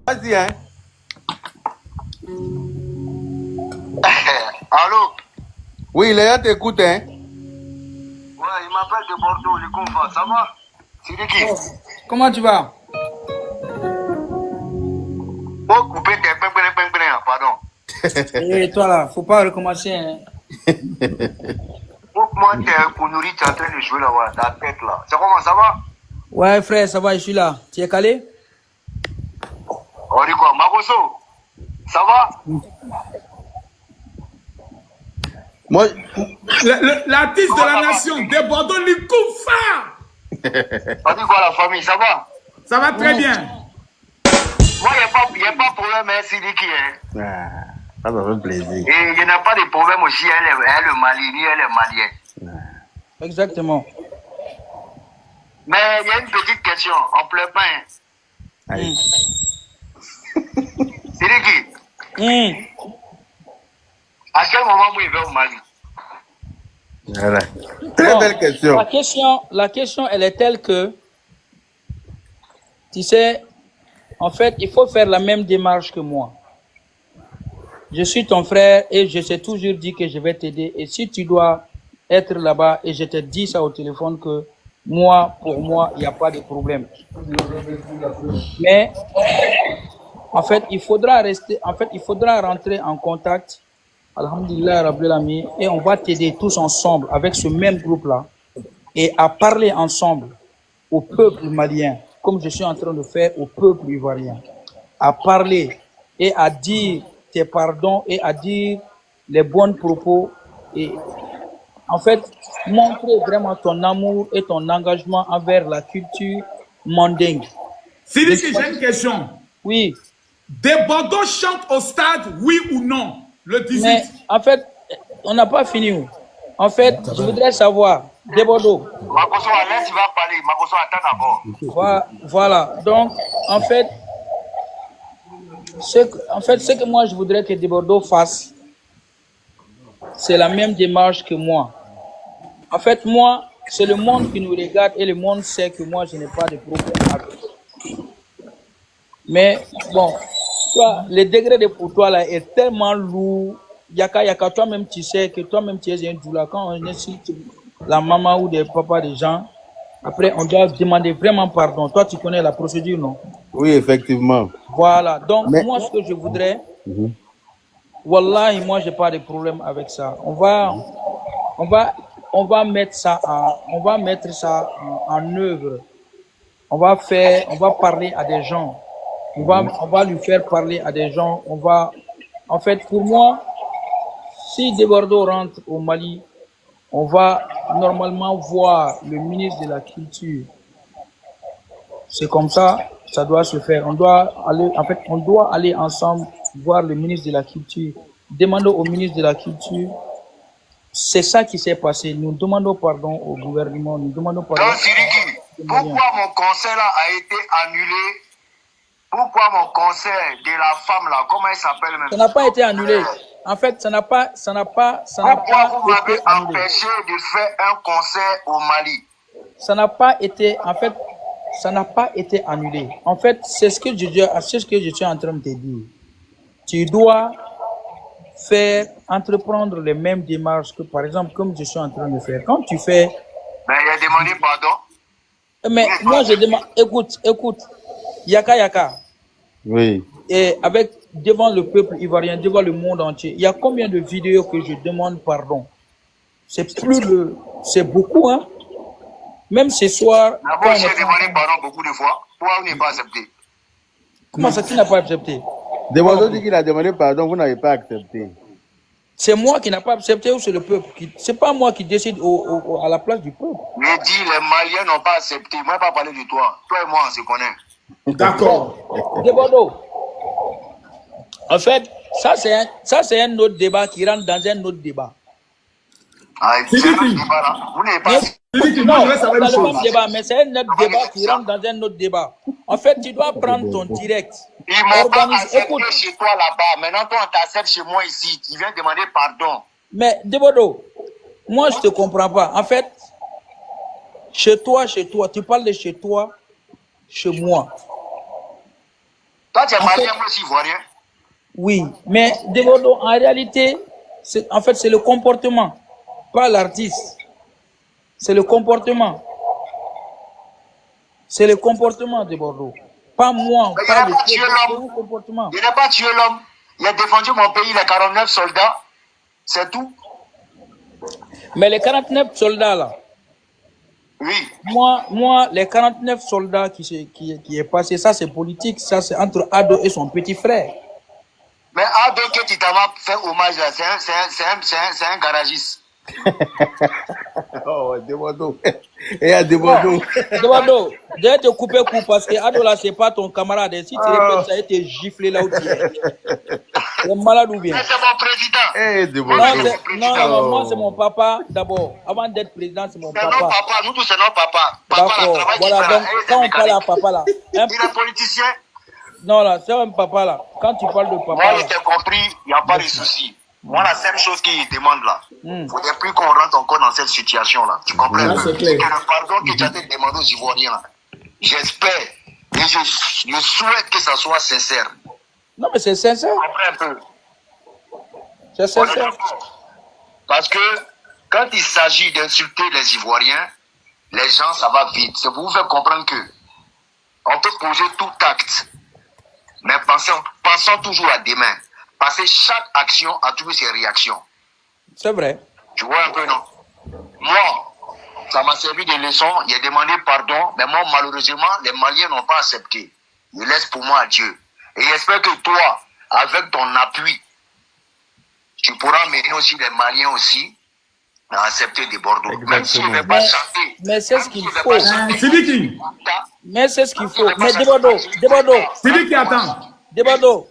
Vas-y, hein. Allô? Oui, les gars t'écoutent, hein. Ouais, il m'appelle de Bordeaux, les confins. Ça va? C'est de qui? Comment tu vas? Oh, couper tes pardon. Et toi là, faut pas recommencer. Hein. Oh, moi, t'es un Kounouri, tu es en train de jouer là-bas, ta tête là. C'est comment, ça va? Ouais frère, ça va, je suis là. Tu es calé? On dit quoi? Magoso? Ça va? Moi, L'artiste de la nation, de Bordeaux, Likoufa. On dit quoi la famille, ça va? Ça va très bien. Moi, il n'y a pas de problème, hein, c'est qui, hein. ça me fait plaisir. Et il n'y a pas de problème aussi, elle est Mali, ni elle est malienne. Exactement. Mais il y a une petite question, en plein pain. Aïe. C'est qui? À quel moment vous vivez au Mali? Voilà. Très belle question. La question, elle est telle que, tu sais, en fait, il faut faire la même démarche que moi. Je suis ton frère et je t'ai toujours dit que je vais t'aider. Et si tu dois être là-bas et je te dis ça au téléphone que moi, pour moi, il n'y a pas de problème. Mais, en fait, il faudra rentrer en contact. Alhamdulillah, Rabbil Alamin, et on va t'aider tous ensemble avec ce même groupe-là et à parler ensemble au peuple malien, comme je suis en train de faire au peuple ivoirien, à parler et à dire tes pardons et à dire les bons propos et en fait montrer vraiment ton amour et ton engagement envers la culture mandingue. Sidi, j'ai une question. Oui. De Bordeaux chante au stade, oui ou non? Le 18. Mais en fait, on n'a pas fini. En fait, je voudrais savoir, de Bordeaux. Makoso, allez, tu vas parler. Makoso, attends d'abord. Voilà. Donc, en fait, ce que moi je voudrais que de Bordeaux fasse, c'est la même démarche que moi. En fait, moi, c'est le monde qui nous regarde et le monde sait que moi, je n'ai pas de problème avec. Mais bon, toi, le degré de pour toi là est tellement lourd. Yaka, toi-même tu sais que toi-même tu es un doula. Quand on incite la maman ou des papas des gens, après on doit demander vraiment pardon. Toi tu connais la procédure, non? Oui, effectivement. Voilà, donc moi ce que je voudrais, wallahi, moi j'ai pas de problème avec ça. On va mettre ça en œuvre. On va parler à des gens. On va lui faire parler à des gens. En fait, pour moi, si De Bordeaux rentre au Mali, on va normalement voir le ministre de la Culture. C'est comme ça, ça doit se faire. On doit aller ensemble voir le ministre de la Culture. Demandons au ministre de la Culture. C'est ça qui s'est passé. Nous demandons pardon au gouvernement. Nous demandons pardon. Donc, Siriki, pourquoi mon concert là a été annulé? Pourquoi mon concert de la femme là, comment elle s'appelle même? Ça n'a pas été annulé. En fait, ça n'a pas Pourquoi vous m'avez empêché de faire un concert au Mali? Ça n'a pas été annulé. En fait, c'est ce que je suis en train de te dire. Tu dois entreprendre les mêmes démarches que, par exemple, comme je suis en train de faire. Quand tu fais... Mais il a demandé pardon. Mais moi, je demande... Écoute. Yaka. Oui. Et devant le peuple ivoirien, devant le monde entier, il y a combien de vidéos que je demande pardon? C'est beaucoup, hein? Même ce soir... D'abord, j'ai demandé pardon beaucoup de fois. Pourquoi vous n'avez pas accepté? Comment ça, tu n'as pas accepté? De Bordeaux dit qu'il a demandé pardon, vous n'avez pas accepté. C'est moi qui n'ai pas accepté ou c'est le peuple c'est pas moi qui décide à la place du peuple. Mais dis, les Maliens n'ont pas accepté. Moi, je ne vais pas parler de toi. Toi et moi, on se connaît. D'accord. De Bordeaux. En fait, ça c'est un autre débat qui rentre dans un autre débat. Ah, c'est un autre débat là. Vous n'avez pas... Non, dans le même débat, mais c'est un autre débat qui rentre dans un autre débat. En fait, tu dois prendre ton direct. Ils m'ont pas accepté chez toi là-bas. Maintenant, toi, on t'accepte chez moi ici. Tu viens demander pardon. Mais, Debodo, moi, je te comprends pas. En fait, Chez toi, tu parles de chez toi, chez moi. Toi, tu es En malien, fait, moi aussi, ivoirien. oui, mais de Bordeaux, en réalité, en fait, c'est le comportement, pas l'artiste. C'est le comportement. C'est le comportement de Bordeaux. Pas moi, Mais il pas n'a le pas tué c'est l'homme. mon comportement. Il n'a pas tué l'homme. Il a défendu mon pays, les 49 soldats. C'est tout. Mais les 49 soldats là, Oui. moi, les 49 soldats qui est passé, ça c'est politique, ça c'est entre Ado et son petit frère. Mais Ado que tu t'as fait hommage là, c'est un garagiste. Oh, Debodo. Et à Debodo. Demando, je vais te couper coup parce que Ado là c'est pas ton camarade. Si tu répètes ça, il te gifler là où tu es. Tu es malade ou bien? Mais c'est mon président. Eh, Non, Debodo. moi c'est mon papa d'abord. Avant d'être président, c'est mon C'est nos papa. papas, nous tous c'est nos papas. Papa là, D'accord. travail Voilà, qui fait là. donc Eh, quand c'est on parle à mécanique. papa là, Il est politicien. non là, c'est un papa là. Quand tu parles de Moi, papa je là, t'ai compris, il n'y a pas de souci. Moi, la seule chose qu'il demande là, il hmm, ne faudrait plus qu'on rentre encore dans cette situation-là. Tu comprends? Ah, c'est clair. Que le pardon que tu as demandé aux Ivoiriens là, j'espère et je souhaite que ça soit sincère. non mais c'est sincère, Comprends un peu. c'est sincère. Parce que quand il s'agit d'insulter les Ivoiriens, les gens, ça va vite. C'est pour vous faire comprendre que on peut poser tout acte, mais pensons toujours à demain. Parce que chaque action a toujours ses réactions. C'est vrai. Tu vois un peu, non? Moi, ça m'a servi de leçon. J'ai demandé pardon, mais moi, malheureusement, les Maliens n'ont pas accepté. Je laisse pour moi à Dieu. Et j'espère que toi, avec ton appui, tu pourras mener aussi les Maliens aussi à accepter des Bordeaux. Même si je ne vais pas chanter. Mais c'est ce qu'il faut. Sidiki, Mais c'est ce qu'il faut. Mais Debodo, Sidiki, attends. Debodo,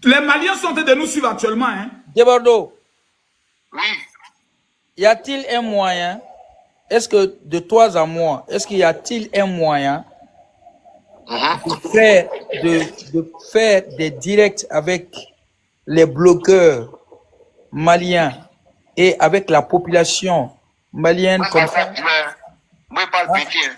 Les Maliens sont en train de nous suivre actuellement. Hein. Debodo, Oui. y a-t-il un moyen, est-ce que de toi à moi, est-ce qu'il y a-t-il un moyen Mhm. de faire des directs avec les blogueurs maliens et avec la population malienne Moi, comme ça? moi, je parle pété. Hein.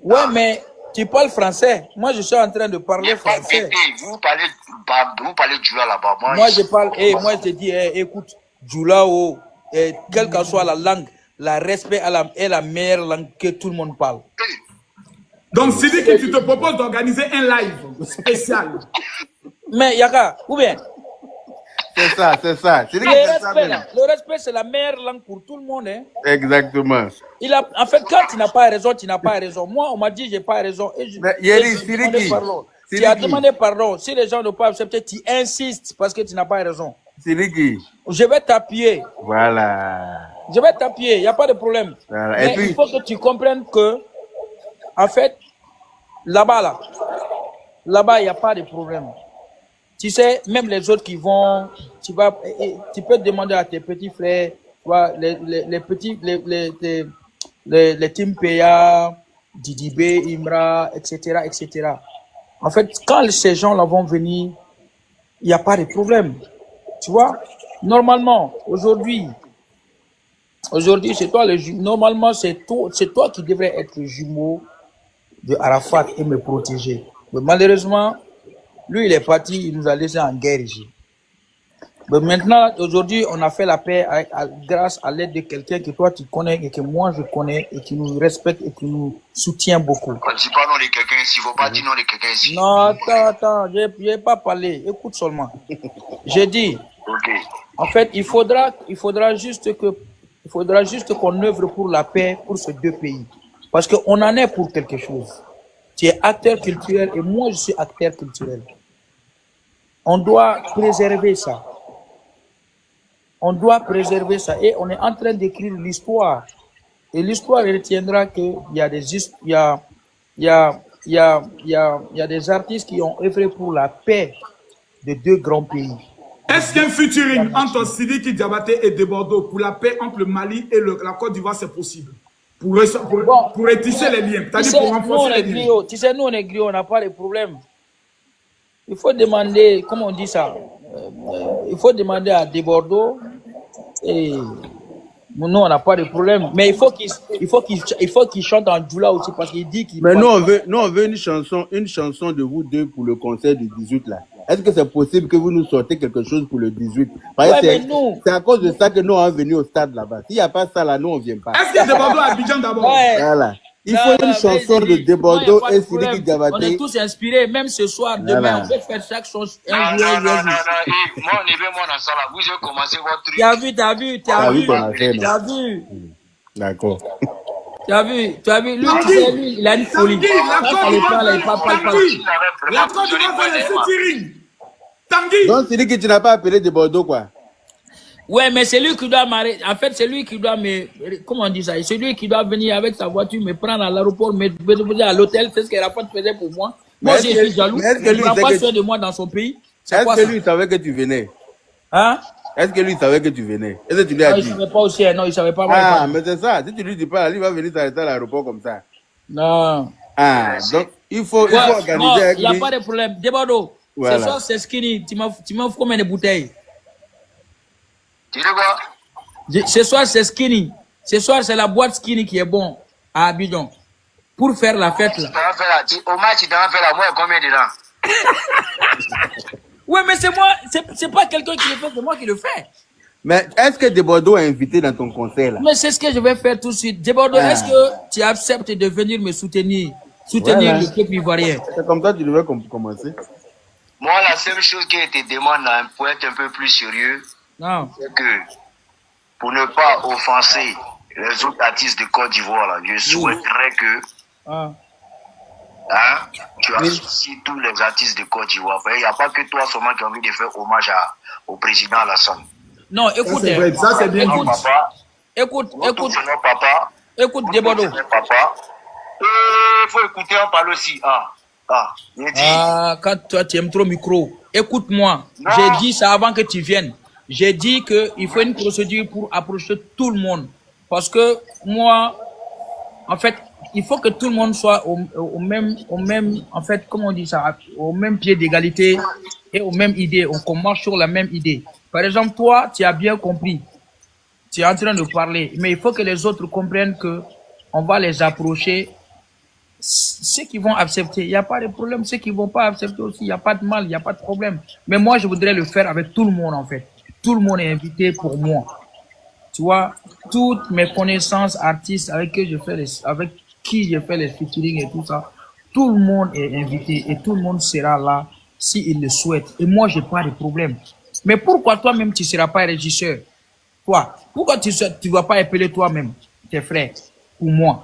Ouais, mais tu parles français. Moi, je suis en train de parler Je parle français. pété. Vous parlez du là-bas. Moi, je parle, moi, je te dis, écoute, Djoulao, quelle que soit la langue, la respect est la meilleure langue que tout le monde parle. Donc, Sidiki, tu te proposes d'organiser un live spécial. Mais, Yaka, ou bien, C'est ça, c'est ça. C'est le respect, c'est la meilleure langue pour tout le monde. Hein. Exactement. En fait, quand tu n'as pas raison, tu n'as pas raison. Moi, on m'a dit, j'ai pas raison. Et Mais Yeri, j'ai demandé Sidiki, pardon. Tu Sidiki. as demandé pardon. Si les gens ne peuvent pas accepter, tu insistes parce que tu n'as pas raison. Sidiki. Je vais t'appuyer. Voilà. Je vais t'appuyer, il n'y a pas de problème. Voilà. Mais Et puis, il faut que tu comprennes que, en fait, là-bas, il n'y a pas de problème. Tu sais, même les autres qui vont, tu peux demander à tes petits frères, tu vois, les petits, les Team PA, Didibé, Imra, etc., etc. En fait, quand ces gens-là vont venir, il n'y a pas de problème. Tu vois, normalement, aujourd'hui, c'est toi normalement, c'est toi qui devrais être le jumeau de Arafat et me protéger. Mais malheureusement, lui, il est parti, il nous a laissé en guerre ici. Mais maintenant, aujourd'hui, on a fait la paix grâce à l'aide de quelqu'un que toi tu connais et que moi je connais et qui nous respecte et qui nous soutient beaucoup. On ne dit pas non de quelqu'un ici, il ne faut pas dire non de quelqu'un ici. Non, attends, je n'ai pas parlé, écoute seulement. J'ai dit, Ok. en fait, il faudra juste qu'on œuvre pour la paix pour ces deux pays. Parce qu'on en est pour quelque chose. Tu es acteur culturel et moi je suis acteur culturel. On doit préserver ça. On doit préserver ça. Et on est en train d'écrire l'histoire. Et l'histoire retiendra qu'il y a des artistes qui ont œuvré pour la paix de deux grands pays. Est-ce qu'un featuring entre Sidiki Diabaté et Debordo pour la paix entre le Mali et la Côte d'Ivoire, c'est possible? Pour étisser les liens, c'est-à-dire pour renforcer les liens. Tu sais, nous on est griots, on n'a pas de problème. Il faut demander, comment on dit ça, il faut demander à Debordo et Nous, on n'a pas de problème. Mais il faut qu'il chante en Djoula aussi parce qu'il dit qu'il... Mais nous, on veut une chanson de vous deux pour le concert du 18 là. Est-ce que c'est possible que vous nous sortez quelque chose pour le 18? Parce que c'est à cause de ça que nous on est venus au stade là-bas. S'il n'y a pas ça là, nous on ne vient pas. Est-ce qu'il y a Debordo à Abidjan d'abord? Voilà. Il faut une chanson de Debordo et Sidiki Diabaté. On est tous inspirés, même ce soir, demain, on peut faire chaque chose. Non, moi, on est bien, moi, dans ça là. Vous avez commencé votre truc. T'as vu. D'accord. Tu as vu, lui, il a une folie. La Côte d'Ivoire fait les featuring. Tanguy. Donc, Sidiki, tu n'as pas appelé Debordo, quoi? Ouais, mais c'est lui qui doit m'arrêter. En fait, c'est lui qui doit comment on dit ça? C'est lui qui doit venir avec sa voiture, me prendre à l'aéroport, me déposer à l'hôtel. C'est ce que Rafat faisait pour moi. Moi, je suis jaloux. Il ne prend pas soin de moi dans son pays. Est-ce que lui savait que tu venais? Hein? Est-ce que lui savait que tu venais? Est-ce que tu lui as dit? Il ne savait pas aussi, non, il ne savait pas. Ah, mais c'est ça. Si tu lui dis pas, lui va venir s'arrêter à l'aéroport comme ça. Non. Ah, donc il faut organiser avec lui. Il n'y a pas de problème. Debordo, voilà. Ce soir, c'est skinny. Tu m'offres combien de bouteilles? Tu dis quoi? Ce soir, c'est skinny. Ce soir, c'est la boîte skinny qui est bon à Abidjan. Pour faire la fête là. Au match, tu t'en fais là. Moi, combien dedans? Ouais, mais c'est moi. C'est pas quelqu'un qui le fait, c'est moi qui le fais. Mais est-ce que Debordo est invité dans ton concert là? Mais c'est ce que je vais faire tout de suite. Debordo, est-ce que tu acceptes de venir me soutenir voilà. Le peuple ivoirien? C'est comme ça que tu devrais commencer. Moi, la seule chose que je te demande là, pour être un peu plus sérieux, c'est que pour ne pas offenser les autres artistes de Côte d'Ivoire, là, je souhaiterais que tu associes tous les artistes de Côte d'Ivoire. Il n'y a pas que toi seulement qui as envie de faire hommage au président Alassane. Non, écoute, ça c'est bien dit. Écoute, Debordo. Papa. Il faut écouter, on parle aussi. Quand toi tu aimes trop le micro, écoute-moi. J'ai dit ça avant que tu viennes. J'ai dit qu'il faut une procédure pour approcher tout le monde. Parce que moi, en fait, il faut que tout le monde soit au même, en fait, comment on dit ça, au même pied d'égalité et aux mêmes idées. On marche sur la même idée. Par exemple, toi, tu as bien compris. Tu es en train de parler. Mais il faut que les autres comprennent que on va les approcher. Ceux qui vont accepter, il n'y a pas de problème. Ceux qui ne vont pas accepter aussi, il n'y a pas de mal, il n'y a pas de problème. Mais moi, je voudrais le faire avec tout le monde, en fait. Tout le monde est invité pour moi. Tu vois, toutes mes connaissances artistes avec qui je fais les featuring et tout ça, tout le monde est invité et tout le monde sera là s'il le souhaite. Et moi, je n'ai pas de problème. Mais pourquoi toi-même, tu ne seras pas régisseur? Toi, pourquoi tu ne vas pas appeler toi-même tes frères pour moi?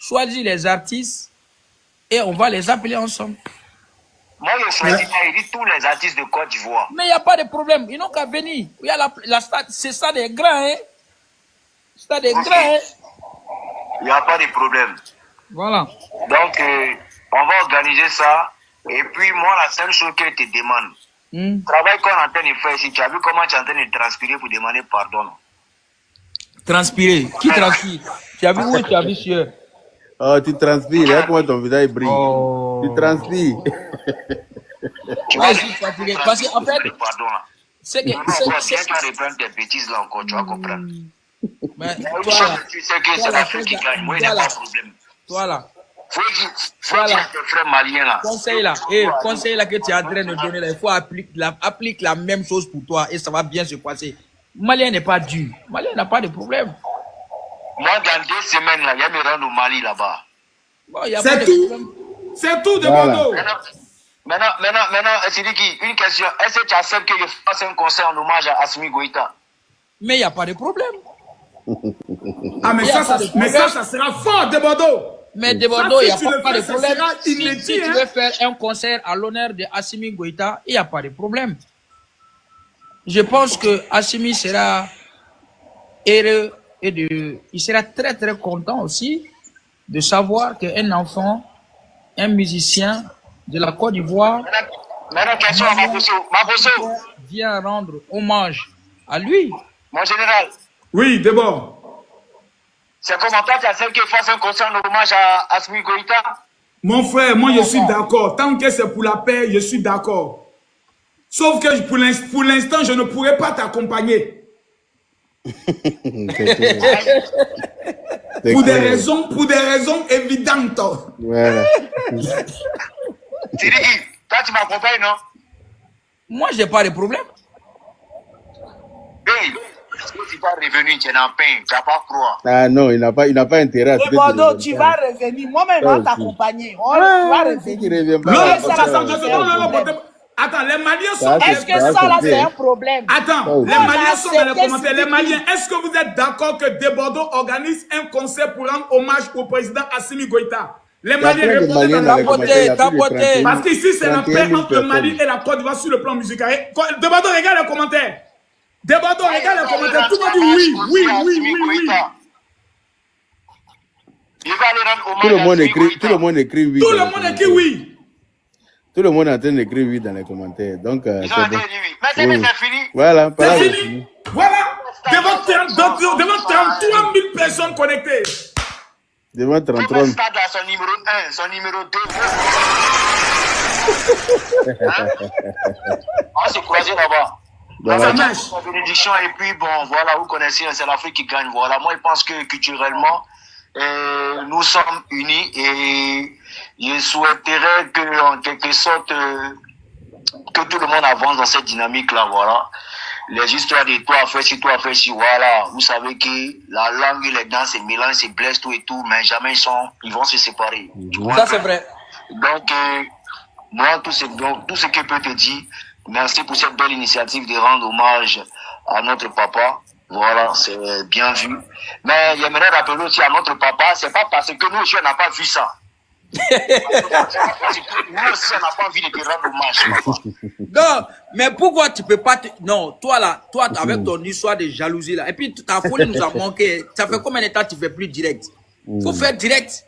Choisis les artistes et on va les appeler ensemble. Moi, je choisis pas, il dit tous les artistes de Côte d'Ivoire. Mais il n'y a pas de problème, ils n'ont qu'à venir. Il y a c'est ça des grands, hein? C'est ça des grands, hein? Il n'y a pas de problème. Voilà. Donc, on va organiser ça. Et puis, moi, la seule chose que je te demande, le travail qu'on est en train de faire ici, tu as vu comment tu es en train de transpirer pour demander pardon? Transpirer? Qui transpire? Tu as vu où tu as vu sueur? Oh, tu transpires, regarde comment ton visage brille. Oh. Tu transpires. Tu vas fatigué. Parce qu'en fait, c'est que. Tu vas reprendre tes bêtises là encore, tu vas comprendre. Mais toi, tu sais que c'est l'Afrique qui gagne. Moi, il n'y a pas de problème. Toi là. Faut dire tes frères maliens là. Conseil là que tu es en train de donner là, il faut appliquer la même chose pour toi et ça va bien se passer. Malien n'est pas dur. Malien n'a pas de problème. Moi, dans 2 semaines là, il y a me rendre au Mali là-bas. Bon, c'est tout. C'est tout, Debordo. Maintenant, Sidiki, une question. Est-ce que tu acceptes que je fasse un concert en hommage à Assimi Goïta? Mais il n'y a pas de problème. Ah, mais ça sera fort, Debordo. Mais Debordo, il n'y a pas de problème. Si tu veux faire un concert à l'honneur de Assimi Goïta, il n'y a pas de problème. Je pense que Assimi sera heureux et il sera très très content aussi de savoir qu'un enfant, un musicien de la Côte d'Ivoire vient rendre hommage à lui. Mon général. Oui, d'abord. C'est comment toi tu acceptes qu'il fasse un concert en hommage à Assimi Goïta? Mon frère, moi je suis d'accord. Tant que c'est pour la paix, je suis d'accord. Sauf que pour l'instant, je ne pourrais pas t'accompagner. Pour des raisons évidentes. Voilà. Sidiki, toi tu m'accompagnes, non? Moi, j'ai pas de problème. Hey, si tu n'es pas revenu, tu es en pain, tu n'as pas froid. Ah non, il n'a pas intérêt à ce que Bordeaux, tu vas revenir. Moi-même, on va t'accompagner. Tu vas revenir. Attends, les Maliens sont... Est-ce que ça, là, c'est un problème? Attends, les Maliens sont dans les commentaires. Les Maliens, est-ce que vous êtes d'accord que Desbordeaux organise un concert pour rendre hommage au président Assimi Goïta? Les Maliens répondent dans la tapoter. Parce qu'ici, c'est la paix entre le Mali et la Côte d'Ivoire sur le plan musical. Desbordeaux, regarde les commentaires. Desbordeaux, regarde les commentaires. Tout le monde dit oui. Il va aller rendre hommage Tout le monde à Assimi écrit, Goïta. tout le monde écrit oui. Tout le monde écrit oui. Tout le monde est en train d'écrire oui dans les commentaires. Donc, Ils ont c'est dit bon. oui. Mais c'est fini. Voilà, C'est fini. Voilà. Devant 33 000 personnes connectées. Devant 33 000. Stade là, son numéro 1, son numéro 2. On s'est croisés là-bas. Voilà. La bénédiction, et puis bon, voilà, vous connaissez, c'est l'Afrique qui gagne. Voilà, moi, je pense que culturellement, nous sommes unis et je souhaiterais que, en quelque sorte, que tout le monde avance dans cette dynamique-là, voilà. Les histoires de toi fait ci, voilà. Vous savez que la langue et les danses se mélangent, se blessent tout et tout, mais jamais ils vont se séparer. Ça, c'est vrai. Donc, moi, tout ce que je peux te dire, merci pour cette belle initiative de rendre hommage à notre papa. Voilà, c'est bien vu. Mais j'aimerais rappeler aussi à notre papa, c'est pas parce que nous aussi, on n'a pas vu ça. Nous aussi, on n'a pas envie de te rendre hommage. Non, mais pourquoi tu peux pas Non, toi là, avec ton histoire de jalousie là, et puis ta folie nous a manqué. Ça fait combien de temps tu fais plus direct? Faut faire direct.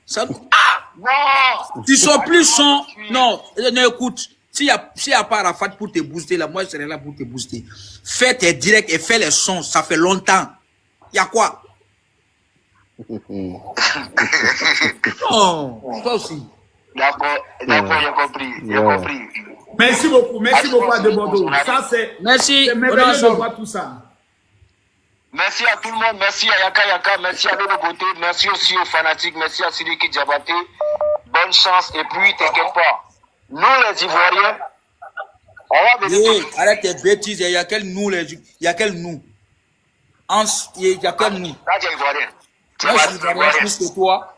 Ça... Ah! Non! Tu sors plus son... Non, écoute. S'il y a pas Arafat pour te booster, là, moi, je serai là pour te booster. Fais tes directs et fais les sons. Ça fait longtemps. Il y a quoi? Non, toi aussi. D'accord, j'ai compris. Merci beaucoup à Desbordeaux. Ça, c'est... Merci. C'est merveilleux de voir tout ça. Merci à tout le monde, merci à Yaka, merci à Lolo Beauté, merci aussi aux fanatiques, merci à Sidiki Diabaté. Bonne chance et puis t'inquiète pas. Nous les Ivoiriens, on va venir. Arrête tes bêtises, il y a quel nous il y a quel nous? Il y a quel nous? Là, tu es Ivoirien. Moi, je suis Ivoirien plus que toi.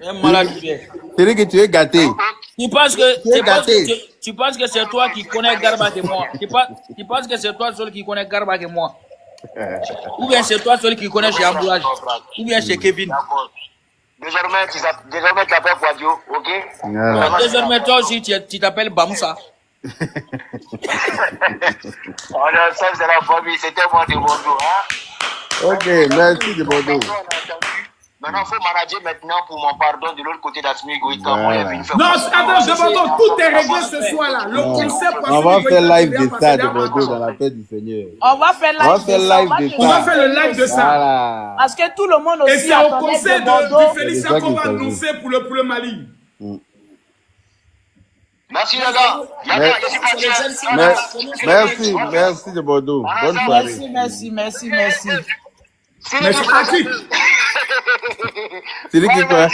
Un malade. C'est vrai que tu es gâté. Tu penses que c'est toi qui connais Garba que moi? Tu penses que c'est toi seul qui connais Garba que moi? Ou bien c'est toi seul qui connais chez Amboulage? Ou bien chez Kevin? D'accord. Désormais, tu t'appelles Quadio, ok? Désormais, toi aussi, tu t'appelles Bamoussa. On est ensemble, c'est la famille, c'était moi de Bordeaux, hein? Ok, merci de Bordeaux. Maintenant, il faut manager maintenant pour mon pardon de l'autre côté d'Assimi Goïta. Voilà. Non, attends, Desbordeaux, tout est réglé ce soir-là. Le concept... On va faire live de ça de Bordeaux dans la paix du Seigneur. On va faire live de ça. On va faire le live de ça. Voilà. Parce que tout le monde aussi Et c'est au conseil Bordeaux. de Félicia qu'on va annoncer pour le Mali. Merci les gars. Merci de Bordeaux. Bonne soirée. Merci. Mais c'est parti. C'est lui qui quoi?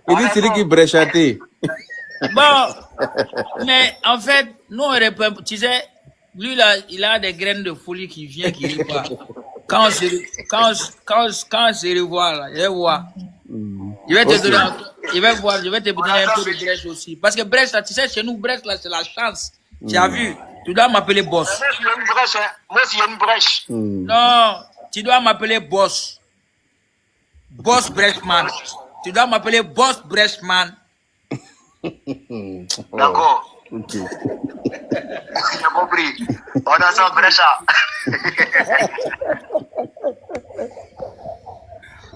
Il dit c'est lui qui bréchaté. Bon, mais en fait, nous, tu sais, lui là, il a des graines de folie qui viennent, qui ne pas. Quand on se revoit là, je vais voir. Je vais te donner je vais te donner un peu de Brèche aussi. Parce que Brèche là, tu sais, chez nous, Brèche là, c'est la chance. Tu as vu? Tu dois m'appeler boss. Moi aussi, il y a une brèche. Non, tu dois m'appeler boss. Boss Breshman. Tu dois m'appeler boss Breshman. D'accord. Ok. J'ai compris. On a ça, Brecha.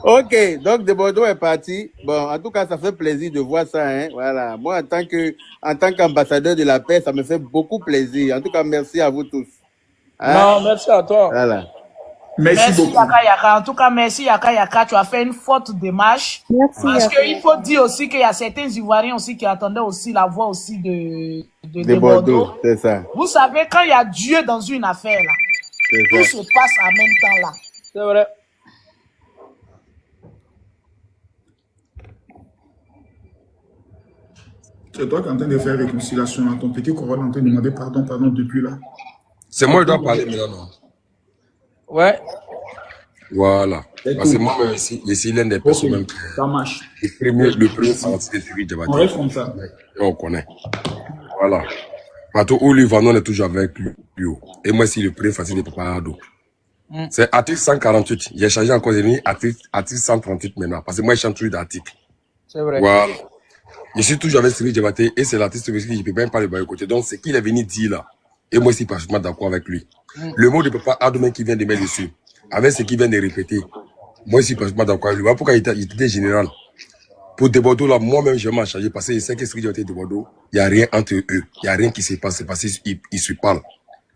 Ok, donc de Bordeaux est parti. Bon, en tout cas, ça fait plaisir de voir ça. Hein. Voilà. Moi, en tant qu'ambassadeur de la paix, ça me fait beaucoup plaisir. En tout cas, merci à vous tous. Hein? Non, merci à toi. Voilà. Merci beaucoup. Yaka Yaka. En tout cas, merci Yaka Yaka. Tu as fait une forte démarche. Merci. Parce qu'il faut dire aussi qu'il y a certains Ivoiriens aussi qui attendaient aussi la voix aussi de Bordeaux. C'est ça. Vous savez, quand il y a Dieu dans une affaire, là, tout se passe en même temps là. C'est vrai. C'est toi qui es en train de faire réconciliation. Là. Ton petit Corona est en train de demander pardon depuis là. C'est moi qui dois parler maintenant, non? Ouais. Voilà. Parce que moi-même, ici, l'un des personnes même. Ça marche. Le premier sens de suivi de On reste comme ça. On connaît. Voilà. Partout où lui va, on est toujours avec lui. Et moi, c'est le premier facile de Papa Ado. C'est article 148. J'ai changé encore de article 138 maintenant. Parce que moi, je chante toujours d'articles. C'est vrai. Voilà. Je suis toujours avec Cyril Diabaté et c'est l'artiste qui je ne peux même pas le voir à côté. Donc, c'est qu'il est venu dire là. Et moi, je suis parfaitement d'accord avec lui. Le mot de Papa Ado qui vient de mettre dessus, avec ce qu'il vient de répéter, moi, je suis parfaitement d'accord avec lui. Voilà pourquoi il était général. Pour des Bordeaux, là, moi-même, je m'en chargé parce que je sais que Cyril Diabaté de Bordeaux, il n'y a rien entre eux. Il n'y a rien qui se passe. C'est parce qu'ils se parlent.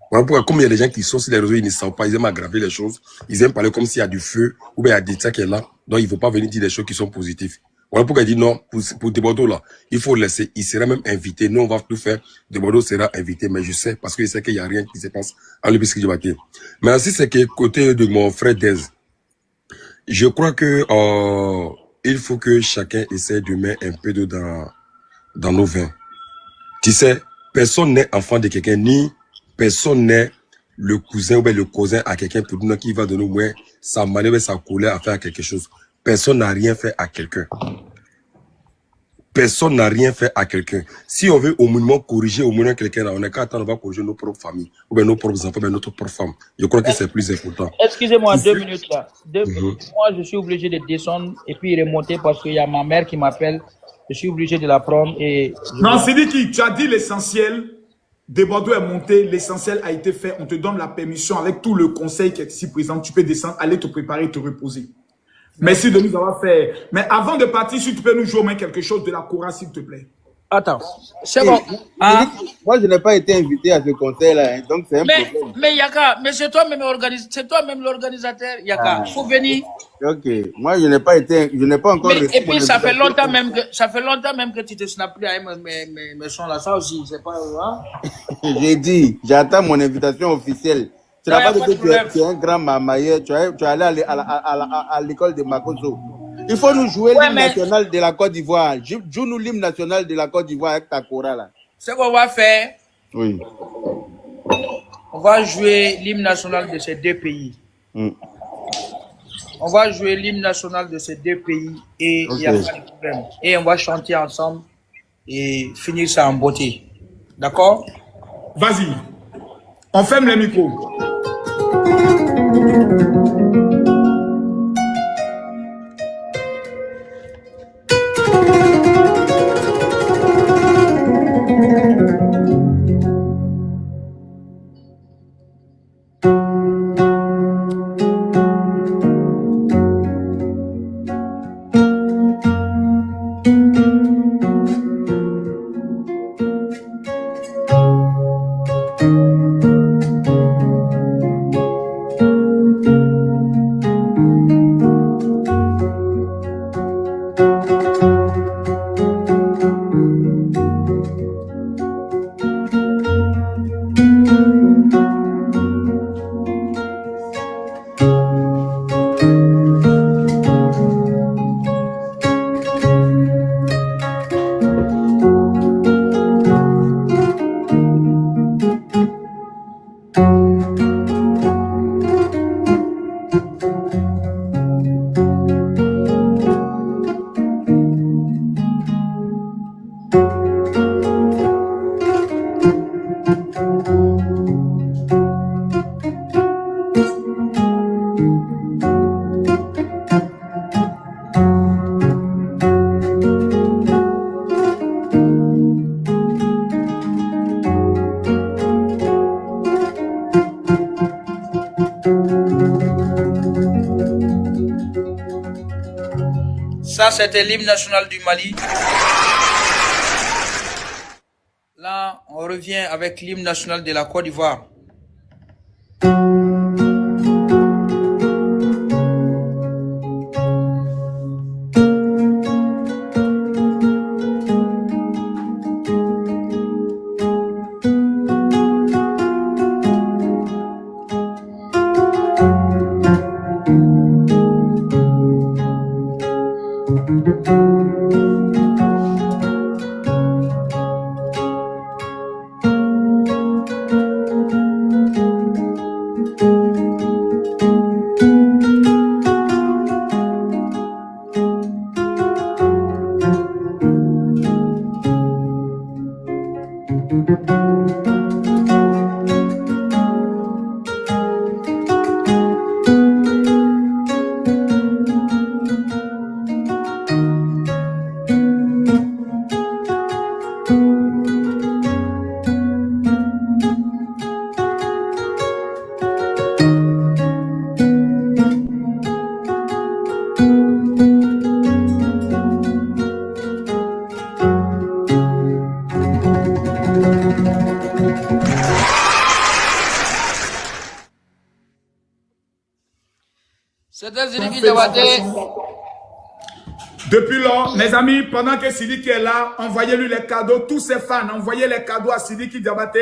Voilà pourquoi, comme il y a des gens qui sont sur les réseaux, ils ne savent pas, ils aiment aggraver les choses. Ils aiment parler comme s'il y a du feu ou bien il y a des trucs qui est là. Donc, il ne faut pas venir dire des choses qui sont positives. Voilà pourquoi il dit non, pour des Bordeaux là, il faut laisser, il sera même invité. Nous, on va tout faire. Des Bordeaux sera invité, mais je sais, parce que je sais qu'il n'y a rien qui se passe en le biscuit du matin. Mais ainsi, c'est que côté de mon frère Dez, je crois que, il faut que chacun essaie de mettre un peu d'eau dans nos vins. Tu sais, personne n'est enfant de quelqu'un, ni personne n'est le cousin ou bien le cousin à quelqu'un pour nous qui va donner moins sa manière, sa colère à faire quelque chose. Personne n'a rien fait à quelqu'un. Personne n'a rien fait à quelqu'un. Si on veut au minimum corriger au minimum quelqu'un, on est qu'à attendre, on va corriger nos propres familles, ou bien nos propres enfants, ou bien notre propre femme. Je crois que c'est plus important. Excusez-moi, 2 minutes là. 2 minutes. Moi, je suis obligé de descendre et puis remonter parce qu'il y a ma mère qui m'appelle. Je suis obligé de la prendre et... Non, Sidiki, tu as dit l'essentiel. Des Bordeaux est monté, l'essentiel a été fait. On te donne la permission avec tout le conseil qui est ici présent. Tu peux descendre, aller te préparer, te reposer. Merci de nous avoir fait. Mais avant de partir, si tu peux nous jouer au moins quelque chose de la Cora, s'il te plaît. Attends, c'est bon. Hein? Moi, je n'ai pas été invité à ce conseil-là, hein, donc c'est un problème. Mais Yaka, mais c'est toi-même l'organisateur, Yaka. Faut venir. Ok, moi je n'ai pas encore. Et puis ça fait longtemps même que tu te snaps plus avec mes sons là, ça aussi, c'est pas. Hein? J'ai dit, j'attends mon invitation officielle. Tu n'as pas dit que tu es un grand mamailleur, tu es allé à l'école de Makoso. Il faut nous jouer l'hymne national de la Côte d'Ivoire. Joue-nous l'hymne national de la Côte d'Ivoire avec ta Cora là. Ce qu'on va faire, oui. On va jouer l'hymne national de ces deux pays. On va jouer l'hymne national de ces deux pays et il n'y a pas de problème. Et on va chanter ensemble et finir ça en beauté. D'accord? Vas-y. On ferme les micros. Ça, c'était l'hymne national du Mali. Là, on revient avec l'hymne national de la Côte d'Ivoire. C'était Sidiki Ton Diabaté. félicitations. Depuis lors, mes amis, pendant que Sidiki est là, envoyez-lui les cadeaux. Tous ses fans, envoyez les cadeaux à Sidiki Diabaté.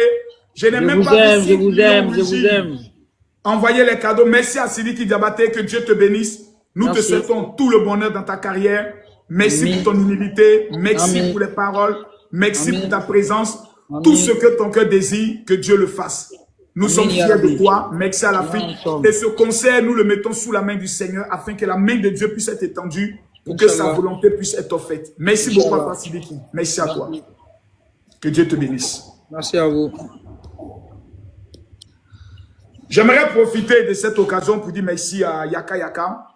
Je n'ai même pas vu Je vous aime. Envoyez les cadeaux. Merci à Sidiki Diabaté. Que Dieu te bénisse. Nous te souhaitons tout le bonheur dans ta carrière. Merci pour ton humilité. Merci pour les paroles. Merci pour ta présence. Tout ce que ton cœur désire, que Dieu le fasse. Nous sommes fiers de toi. Merci à l'Afrique. Et ce concert, nous le mettons sous la main du Seigneur afin que la main de Dieu puisse être étendue pour que sa volonté puisse être faite. Merci beaucoup à toi, Sidiki. Merci à toi. Que Dieu te bénisse. Merci à vous. J'aimerais profiter de cette occasion pour dire merci à Yaka Yaka.